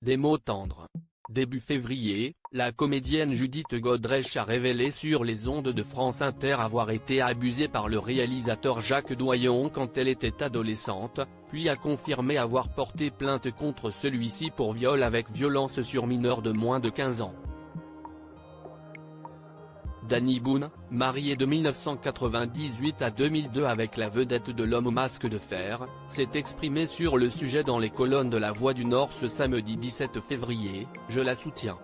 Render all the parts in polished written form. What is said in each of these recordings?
Des mots tendres. Début février, la comédienne Judith Godrèche a révélé sur les ondes de France Inter avoir été abusée par le réalisateur Jacques Doyon quand elle était adolescente, puis a confirmé avoir porté plainte contre celui-ci pour viol avec violence sur mineur de moins de 15 ans. Danny Boone, marié de 1998 à 2002 avec la vedette de L'Homme au masque de fer, s'est exprimé sur le sujet dans les colonnes de La Voix du Nord ce samedi 17 février, « Je la soutiens.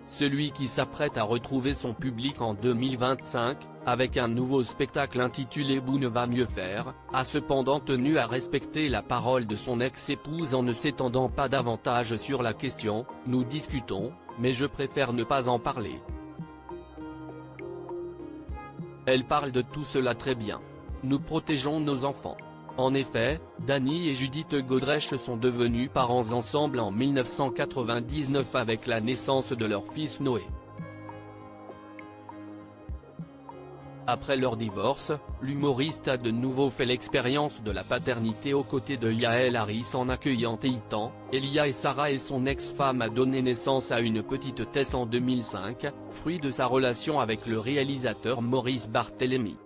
Celui qui s'apprête à retrouver son public en 2025, avec un nouveau spectacle intitulé Boone va mieux faire, a cependant tenu à respecter la parole de son ex-épouse en ne s'étendant pas davantage sur la question. « Nous discutons, mais je préfère ne pas en parler. Elle parle de tout cela très bien. Nous protégeons nos enfants. » En effet, Danny et Judith Godrèche sont devenus parents ensemble en 1999 avec la naissance de leur fils Noé. Après leur divorce, l'humoriste a de nouveau fait l'expérience de la paternité aux côtés de Yael Harris en accueillant Ethan, Elia et Sarah, et son ex-femme a donné naissance à une petite Tess en 2005, fruit de sa relation avec le réalisateur Maurice Barthélémy.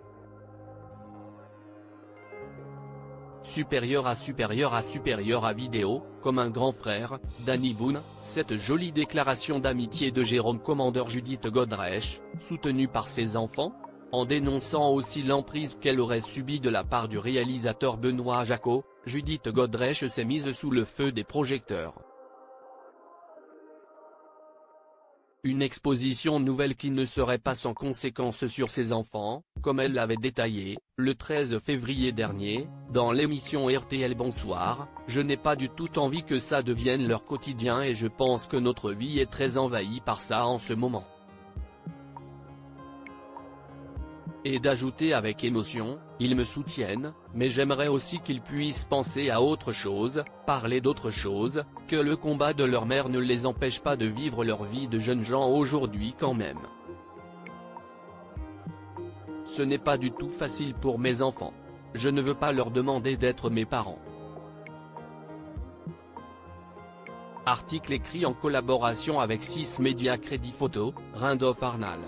Supérieur à vidéo, comme un grand frère, Danny Boone, cette jolie déclaration d'amitié de Jérôme Commandeur Judith Godrèche, soutenue par ses enfants, en dénonçant aussi l'emprise qu'elle aurait subie de la part du réalisateur Benoît Jacot, Judith Godrèche s'est mise sous le feu des projecteurs. Une exposition nouvelle qui ne serait pas sans conséquences sur ses enfants, comme elle l'avait détaillé, le 13 février dernier, dans l'émission RTL Bonsoir. « Je n'ai pas du tout envie que ça devienne leur quotidien et je pense que notre vie est très envahie par ça en ce moment. » Et d'ajouter avec émotion, « Ils me soutiennent, mais j'aimerais aussi qu'ils puissent penser à autre chose, parler d'autre chose, que le combat de leur mère ne les empêche pas de vivre leur vie de jeunes gens aujourd'hui quand même. Ce n'est pas du tout facile pour mes enfants. Je ne veux pas leur demander d'être mes parents. » Article écrit en collaboration avec 6 Médias Crédit Photo, Randolph Arnal.